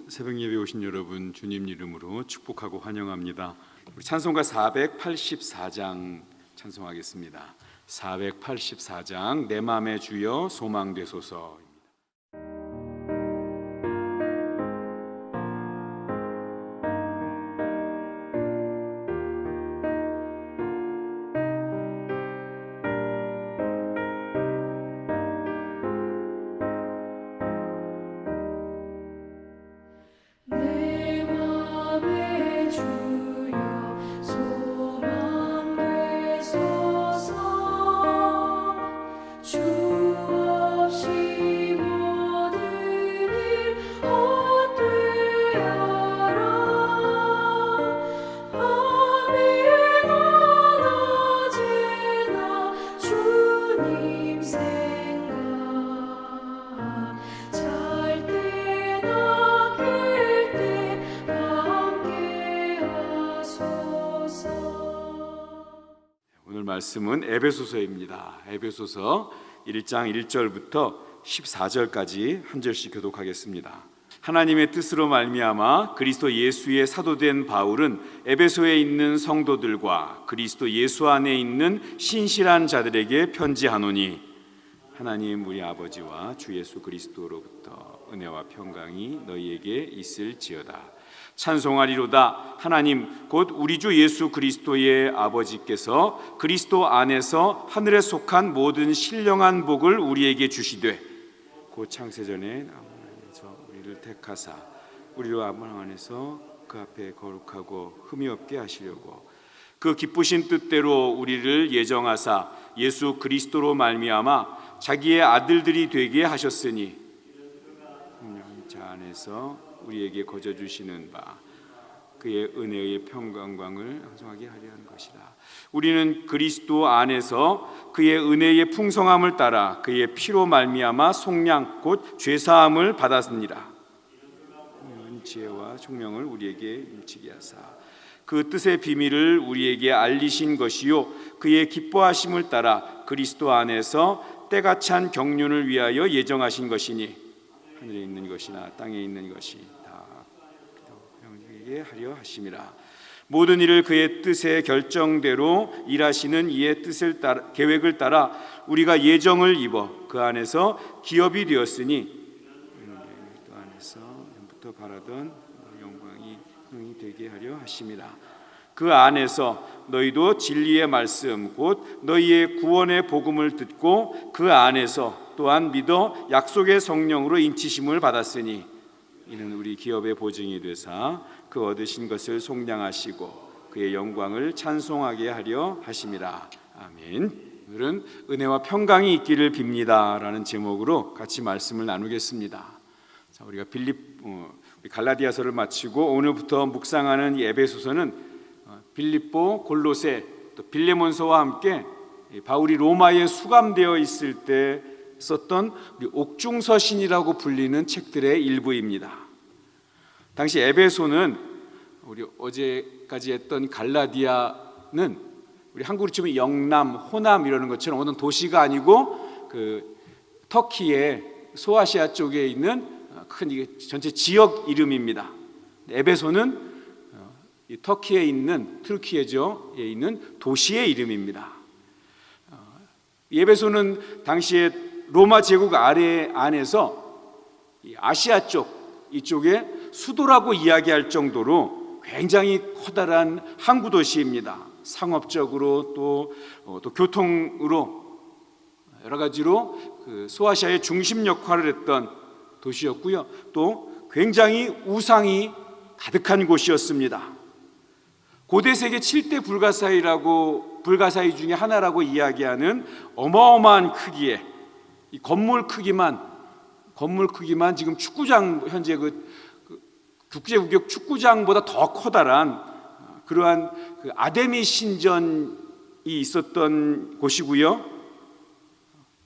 새벽 예배 오신 여러분 주님 이름으로 축복하고 환영합니다. 우리 찬송가 484장 찬송하겠습니다. 484장 내 맘의 주여 소망되소서. 말씀은 에베소서입니다. 에베소서 1장 1절부터 14절까지 한 절씩 교독하겠습니다. 하나님의 뜻으로 말미암아 그리스도 예수의 사도된 바울은 에베소에 있는 성도들과 그리스도 예수 안에 있는 신실한 자들에게 편지하노니 하나님 우리 아버지와 주 예수 그리스도로부터 은혜와 평강이 너희에게 있을지어다. 찬송하리로다. 하나님 곧 우리 주 예수 그리스도의 아버지께서 그리스도 안에서 하늘에 속한 모든 신령한 복을 우리에게 주시되 곧 창세전에 우리를 택하사 우리로 아브라함 안에서 그 앞에 거룩하고 흠이 없게 하시려고 그 기쁘신 뜻대로 우리를 예정하사 예수 그리스도로 말미암아 자기의 아들들이 되게 하셨으니 자 안에서 우리에게 거저 주시는 바 그의 은혜의 평강광을 형성하게 하려 하는 것이라. 우리는 그리스도 안에서 그의 은혜의 풍성함을 따라 그의 피로 말미암아 속량 곧 죄사함을 받았느니라. 지혜와 총명을 우리에게 일치게 하사 그 뜻의 비밀을 우리에게 알리신 것이요 그의 기뻐하심을 따라 그리스도 안에서 때가 찬 경륜을 위하여 예정하신 것이니 하늘에 있는 것이나 땅에 있는 것이 다 우리에게 하려 하심이라. 모든 일을 그의 뜻의 결정대로 일하시는 이의 뜻을 따라 계획을 따라 우리가 예정을 입어 그 안에서 기업이 되었으니 그 안에서 전부터 바라던 영광이 흥이 되게 하려 하심이라. 그 안에서 너희도 진리의 말씀 곧 너희의 구원의 복음을 듣고 그 안에서 또한 믿어 약속의 성령으로 인치심을 받았으니 이는 우리 기업의 보증이 되사 그 얻으신 것을 속량하시고 그의 영광을 찬송하게 하려 하심이라. 아멘. 오늘은 은혜와 평강이 있기를 빕니다 라는 제목으로 같이 말씀을 나누겠습니다. 자, 우리가 우리 갈라디아서를 마치고 오늘부터 묵상하는 이 에베소서는 빌립보, 골로새, 또 빌레몬서와 함께 바울이 로마에 수감되어 있을 때 썼던 우리 옥중서신이라고 불리는 책들의 일부입니다. 당시 에베소는 우리 어제까지 했던 갈라디아는 우리 한국으로 치면 영남, 호남 이러는 것처럼 어느 도시가 아니고 그 터키의 소아시아 쪽에 있는 큰 이게 전체 지역 이름입니다. 에베소는 이 터키에 있는 튀르키예에 있는 도시의 이름입니다. 에베소는 당시에 로마 제국 안에서 아시아 쪽 이쪽에 수도라고 이야기할 정도로 굉장히 커다란 항구 도시입니다. 상업적으로 또 교통으로 여러 가지로 그 소아시아의 중심 역할을 했던 도시였고요. 또 굉장히 우상이 가득한 곳이었습니다. 고대 세계 7대 불가사의 중에 하나라고 이야기하는 어마어마한 크기의 이 건물 크기만 지금 축구장 현재 그 국제구역 축구장보다 더 커다란 그러한 그 아데미 신전이 있었던 곳이고요.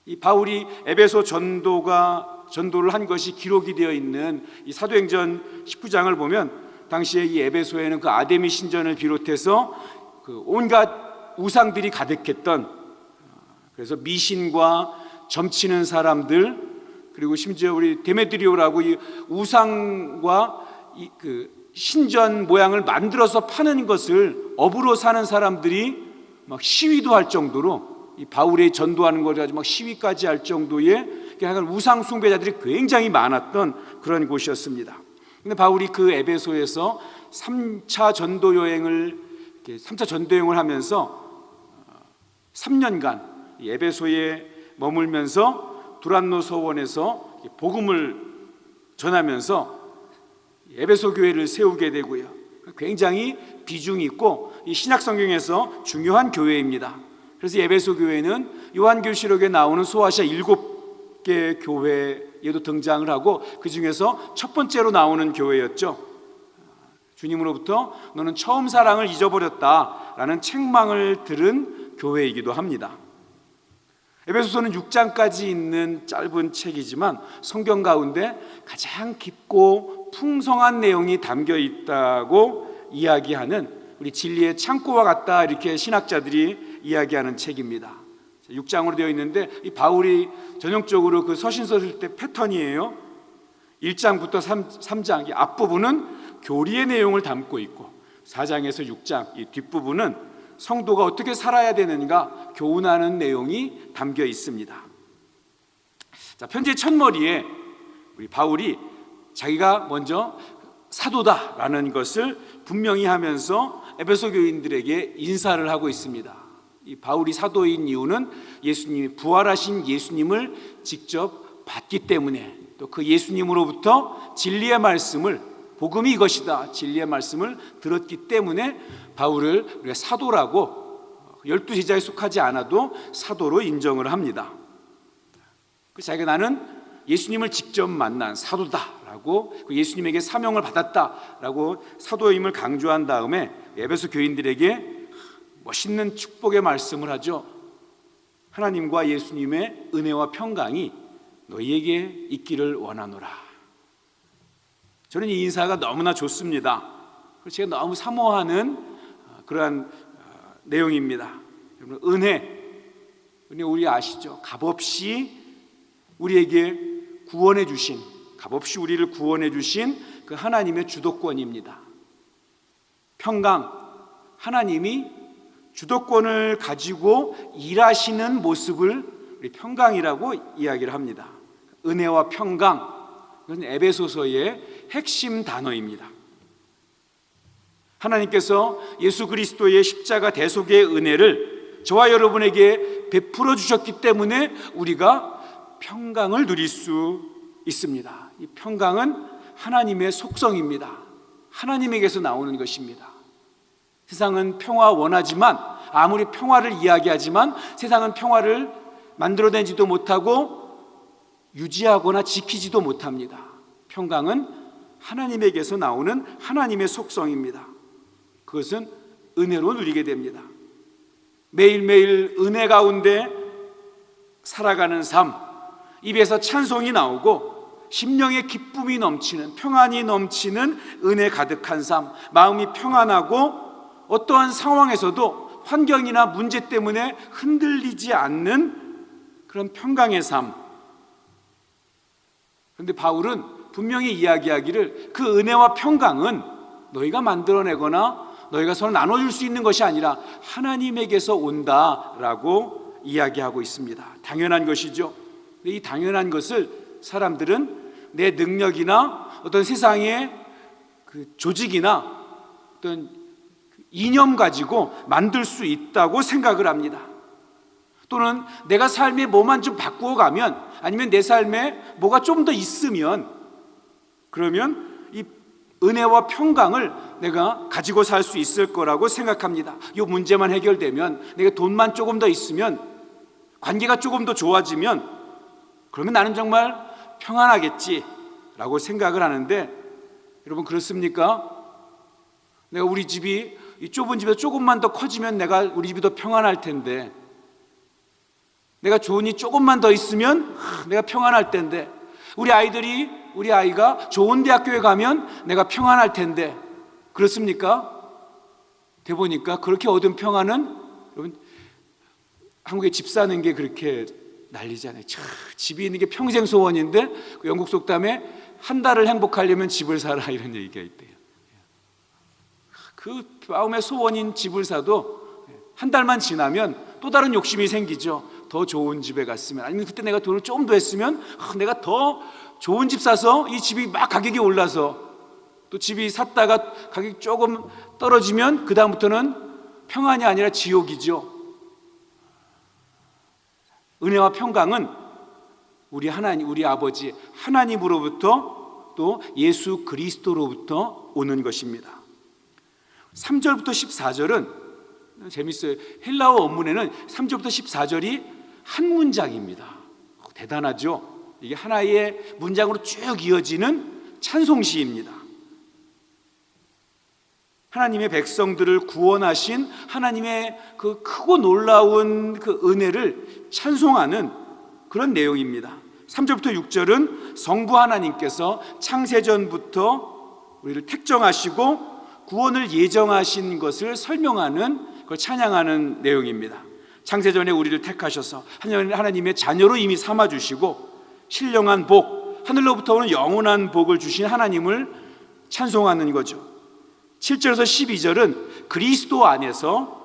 이 바울이 에베소 전도를 한 것이 기록이 되어 있는 이 사도행전 19장을 보면 당시에 이 에베소에는 그 아데미 신전을 비롯해서 그 온갖 우상들이 가득했던, 그래서 미신과 점치는 사람들, 그리고 심지어 우리 데메드리오라고 이 우상과 신전 모양을 만들어서 파는 것을 업으로 사는 사람들이 막 시위도 할 정도로, 이 바울의 전도하는 걸 가지고 막 시위까지 할 정도의 약간 우상 숭배자들이 굉장히 많았던 그런 곳이었습니다. 근데 바울이 그 에베소에서 3차 전도 여행을 하면서 3년간 에베소에 머물면서 두란노 서원에서 복음을 전하면서 에베소 교회를 세우게 되고요. 굉장히 비중이 있고 이 신약 성경에서 중요한 교회입니다. 그래서 에베소 교회는 요한계시록에 나오는 소아시아 7개 교회에도 등장을 하고, 그 중에서 첫 번째로 나오는 교회였죠. 주님으로부터 너는 처음 사랑을 잊어버렸다라는 책망을 들은 교회이기도 합니다. 에베소서는 6장까지 있는 짧은 책이지만 성경 가운데 가장 깊고 풍성한 내용이 담겨 있다고 이야기하는, 우리 진리의 창고와 같다, 이렇게 신학자들이 이야기하는 책입니다. 6장으로 되어 있는데 이 바울이 전형적으로 그 서신서 쓸 때 패턴이에요. 1장부터 3장 이 앞부분은 교리의 내용을 담고 있고, 4장에서 6장 이 뒷부분은 성도가 어떻게 살아야 되는가 교훈하는 내용이 담겨 있습니다. 자, 편지의 첫머리에 우리 바울이 자기가 먼저 사도다라는 것을 분명히 하면서 에베소 교인들에게 인사를 하고 있습니다. 이 바울이 사도인 이유는 예수님이 부활하신 예수님을 직접 봤기 때문에, 또 그 예수님으로부터 진리의 말씀을, 복음이 이것이다, 진리의 말씀을 들었기 때문에 바울을 우리가 사도라고, 12제자에 속하지 않아도 사도로 인정을 합니다. 자기가 나는 예수님을 직접 만난 사도다라고, 예수님에게 사명을 받았다라고 사도임을 강조한 다음에 에베소 교인들에게 멋있는 축복의 말씀을 하죠. 하나님과 예수님의 은혜와 평강이 너희에게 있기를 원하노라. 저는 이 인사가 너무나 좋습니다. 제가 너무 사모하는 그러한 내용입니다. 은혜 우리 아시죠? 값없이 우리에게 구원해 주신, 값없이 우리를 구원해 주신 그 하나님의 주도권입니다. 평강, 하나님이 주도권을 가지고 일하시는 모습을 우리 평강이라고 이야기를 합니다. 은혜와 평강, 이건 에베소서의 핵심 단어입니다. 하나님께서 예수 그리스도의 십자가 대속의 은혜를 저와 여러분에게 베풀어 주셨기 때문에 우리가 평강을 누릴 수 있습니다. 이 평강은 하나님의 속성입니다. 하나님에게서 나오는 것입니다. 세상은 평화 원하지만, 아무리 평화를 이야기하지만 세상은 평화를 만들어내지도 못하고 유지하거나 지키지도 못합니다. 평강은 하나님에게서 나오는 하나님의 속성입니다. 그것은 은혜로 누리게 됩니다. 매일매일 은혜 가운데 살아가는 삶, 입에서 찬송이 나오고 심령의 기쁨이 넘치는, 평안이 넘치는 은혜 가득한 삶, 마음이 평안하고 어떠한 상황에서도 환경이나 문제 때문에 흔들리지 않는 그런 평강의 삶. 그런데 바울은 분명히 이야기하기를 그 은혜와 평강은 너희가 만들어내거나 너희가 서로 나눠줄 수 있는 것이 아니라 하나님에게서 온다라고 이야기하고 있습니다. 당연한 것이죠. 이 당연한 것을 사람들은 내 능력이나 어떤 세상의 그 조직이나 어떤 이념 가지고 만들 수 있다고 생각을 합니다. 또는 내가 삶에 뭐만 좀 바꾸어 가면, 아니면 내 삶에 뭐가 좀 더 있으면, 그러면 이 은혜와 평강을 내가 가지고 살 수 있을 거라고 생각합니다. 이 문제만 해결되면, 내가 돈만 조금 더 있으면, 관계가 조금 더 좋아지면, 그러면 나는 정말 평안하겠지라고 생각을 하는데, 여러분 그렇습니까? 내가 우리 집이 이 좁은 집에서 조금만 더 커지면 우리 집이 더 평안할 텐데, 내가 좋은 일 조금만 더 있으면 내가 평안할 텐데, 우리 아이가 좋은 대학교에 가면 내가 평안할 텐데, 그렇습니까? 되보니까 그렇게 얻은 평안은, 여러분 한국에 집 사는 게 그렇게 난리잖아요. 집이 있는 게 평생 소원인데, 그 영국 속담에 한 달을 행복하려면 집을 사라, 이런 얘기가 있대요. 그 마음의 소원인 집을 사도 한 달만 지나면 또 다른 욕심이 생기죠. 더 좋은 집에 갔으면, 아니면 그때 내가 돈을 좀 더 했으면 내가 더 좋은 집 사서 이 집이 막 가격이 올라서, 또 집이 샀다가 가격이 조금 떨어지면 그 다음부터는 평안이 아니라 지옥이죠. 은혜와 평강은 우리 하나님, 우리 아버지 하나님으로부터 또 예수 그리스도로부터 오는 것입니다. 3절부터 14절은 재밌어요. 헬라어 원문에는 3절부터 14절이 한 문장입니다. 대단하죠. 이게 하나의 문장으로 쭉 이어지는 찬송시입니다. 하나님의 백성들을 구원하신 하나님의 그 크고 놀라운 그 은혜를 찬송하는 그런 내용입니다. 3절부터 6절은 성부 하나님께서 창세전부터 우리를 택정하시고 구원을 예정하신 것을 설명하는, 그걸 찬양하는 내용입니다. 창세전에 우리를 택하셔서 하나님의 자녀로 이미 삼아주시고 신령한 복, 하늘로부터 오는 영원한 복을 주신 하나님을 찬송하는 거죠. 7절에서 12절은 그리스도 안에서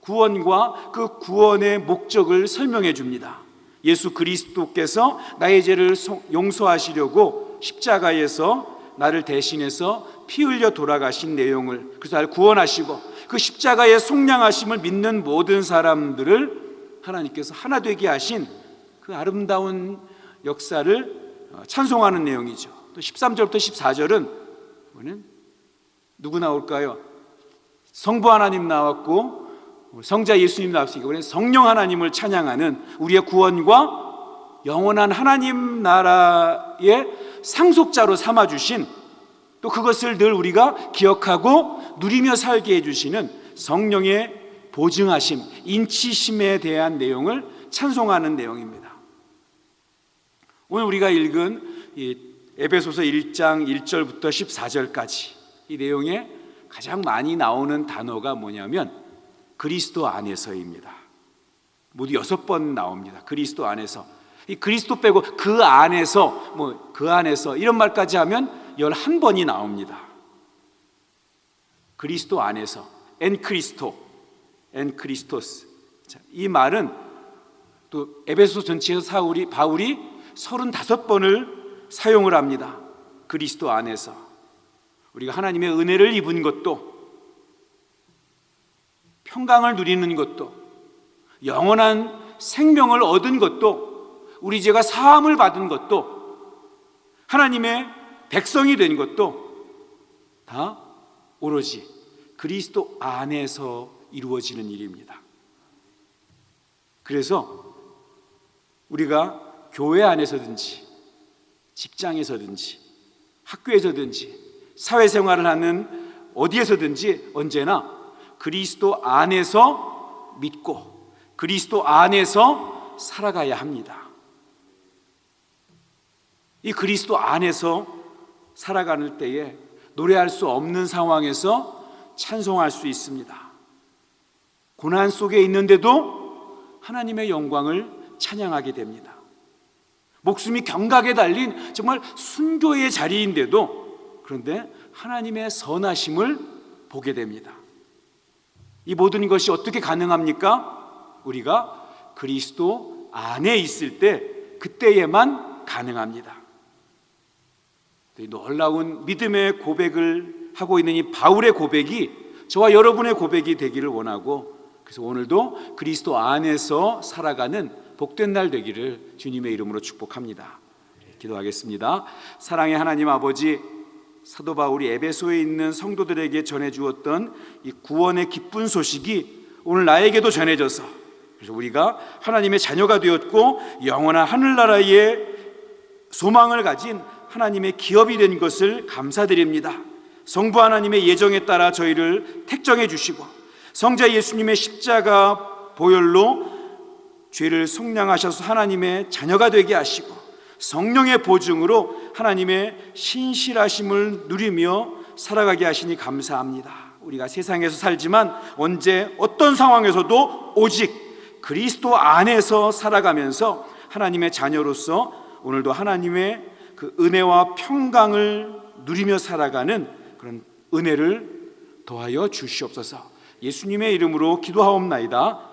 구원과 그 구원의 목적을 설명해 줍니다. 예수 그리스도께서 나의 죄를 용서하시려고 십자가에서 나를 대신해서 피 흘려 돌아가신 내용을, 그래서 나를 구원하시고 그 십자가의 속량하심을 믿는 모든 사람들을 하나님께서 하나 되게 하신 그 아름다운 역사를 찬송하는 내용이죠. 또 13절부터 14절은 누구 나올까요? 성부 하나님 나왔고 성자 예수님 나왔으니까 우리는 성령 하나님을 찬양하는, 우리의 구원과 영원한 하나님 나라의 상속자로 삼아주신, 또 그것을 늘 우리가 기억하고 누리며 살게 해주시는 성령의 보증하심, 인치심에 대한 내용을 찬송하는 내용입니다. 오늘 우리가 읽은 이 에베소서 1장 1절부터 14절까지 이 내용에 가장 많이 나오는 단어가 뭐냐면 그리스도 안에서입니다. 모두 6번 나옵니다. 그리스도 안에서. 이 그리스도 빼고 그 안에서, 그 안에서 이런 말까지 하면 11번이 나옵니다. 그리스도 안에서, 엔 크리스토, 엔 크리스토스. 이 말은 또 에베소 전체에서 바울이 35번을 사용을 합니다. 그리스도 안에서 우리가 하나님의 은혜를 입은 것도, 평강을 누리는 것도, 영원한 생명을 얻은 것도, 우리 죄가 사함을 받은 것도, 하나님의 백성이 된 것도 다 오로지 그리스도 안에서 이루어지는 일입니다. 그래서 우리가 교회 안에서든지 직장에서든지 학교에서든지 사회생활을 하는 어디에서든지 언제나 그리스도 안에서 믿고 그리스도 안에서 살아가야 합니다. 이 그리스도 안에서 살아가는 때에 노래할 수 없는 상황에서 찬송할 수 있습니다. 고난 속에 있는데도 하나님의 영광을 찬양하게 됩니다. 목숨이 경각에 달린 정말 순교의 자리인데도, 그런데 하나님의 선하심을 보게 됩니다. 이 모든 것이 어떻게 가능합니까? 우리가 그리스도 안에 있을 때, 그때에만 가능합니다. 놀라운 믿음의 고백을 하고 있는 이 바울의 고백이 저와 여러분의 고백이 되기를 원하고, 그래서 오늘도 그리스도 안에서 살아가는 복된 날 되기를 주님의 이름으로 축복합니다. 기도하겠습니다. 사랑의 하나님 아버지, 사도 바울이 에베소에 있는 성도들에게 전해주었던 이 구원의 기쁜 소식이 오늘 나에게도 전해져서, 그래서 우리가 하나님의 자녀가 되었고 영원한 하늘나라의 소망을 가진 하나님의 기업이 된 것을 감사드립니다. 성부 하나님의 예정에 따라 저희를 택정해 주시고 성자 예수님의 십자가 보혈로 죄를 속량하셔서 하나님의 자녀가 되게 하시고 성령의 보증으로 하나님의 신실하심을 누리며 살아가게 하시니 감사합니다. 우리가 세상에서 살지만 언제 어떤 상황에서도 오직 그리스도 안에서 살아가면서 하나님의 자녀로서 오늘도 하나님의 그 은혜와 평강을 누리며 살아가는 그런 은혜를 더하여 주시옵소서. 예수님의 이름으로 기도하옵나이다.